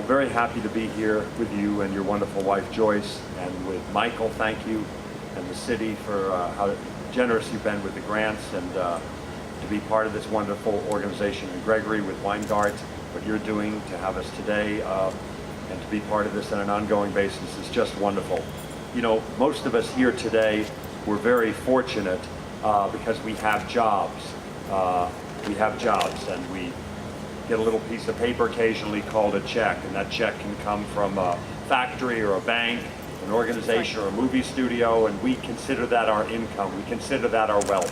Very happy to be here with you and your wonderful wife Joyce, and with Michael, thank you, and the city for how generous you've been with the grants, and to be part of this wonderful organization. And Gregory with Weingart, what you're doing to have us today and to be part of this on an ongoing basis is just wonderful. You know, most of us here today, we're very fortunate because we have jobs. And we get a little piece of paper occasionally called a check, and that check can come from a factory or a bank, an organization or a movie studio, and we consider that our income, we consider that our wealth.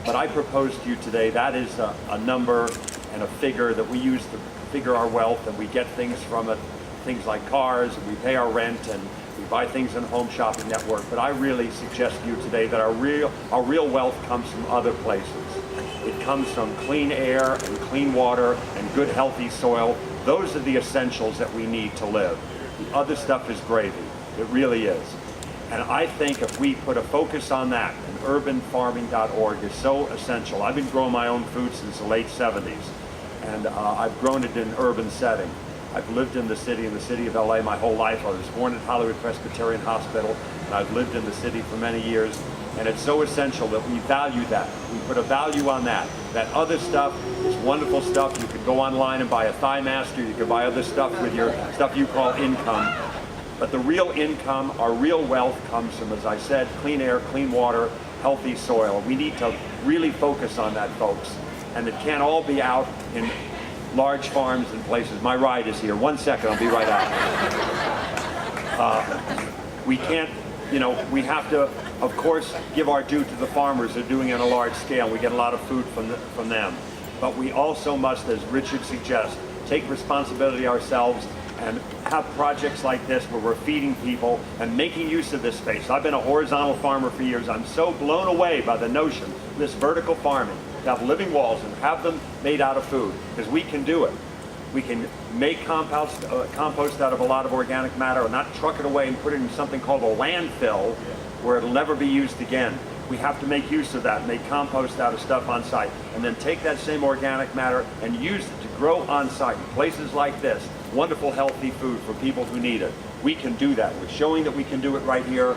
But I propose to you today that is a number and a figure that we use to figure our wealth, and we get things from it, things like cars, and we pay our rent, and we buy things in Home Shopping Network. But I really suggest to you today that our real wealth comes from other places. It comes from clean air and clean water and good healthy soil. Those are the essentials that we need to live. The other stuff is gravy. It really is. And I think if we put a focus on that, and urbanfarming.org is so essential. I've been growing my own food since the late 70s, and I've grown it in an urban setting. I've lived in the city of LA my whole life. I was born at Hollywood Presbyterian Hospital, and I've lived in the city for many years. And it's so essential that we value that. We put a value on that. That other stuff is wonderful stuff. You can go online and buy a Thigh Master. You can buy other stuff with your stuff you call income. But the real income, our real wealth comes from, as I said, clean air, clean water, healthy soil. We need to really focus on that, folks. And it can't all be out in large farms and places. My ride is here. 1 second, I'll be right out. We can't, you know, we have to, of course, give our due to the farmers. They're doing it on a large scale. We get a lot of food from them. But we also must, as Richard suggests, take responsibility ourselves and have projects like this where we're feeding people and making use of this space. I've been a horizontal farmer for years. I'm so blown away by the notion of this vertical farming, to have living walls and have them made out of food, because we can do it. We can make compost out of a lot of organic matter and not truck it away and put it in something called a landfill where it'll never be used again. We have to make use of that, make compost out of stuff on site, and then take that same organic matter and use it to grow on site in places like this. Wonderful, healthy food for people who need it. We can do that. We're showing that we can do it right here.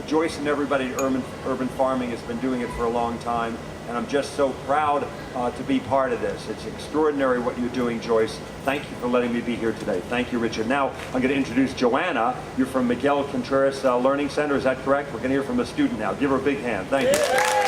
Joyce and everybody at Urban Farming has been doing it for a long time, and I'm just so proud to be part of this. It's extraordinary what you're doing, Joyce. Thank you for letting me be here today. Thank you, Richard. Now, I'm going to introduce Joanna. You're from Miguel Contreras Learning Center, is that correct? We're going to hear from a student now. Give her a big hand. Thank you.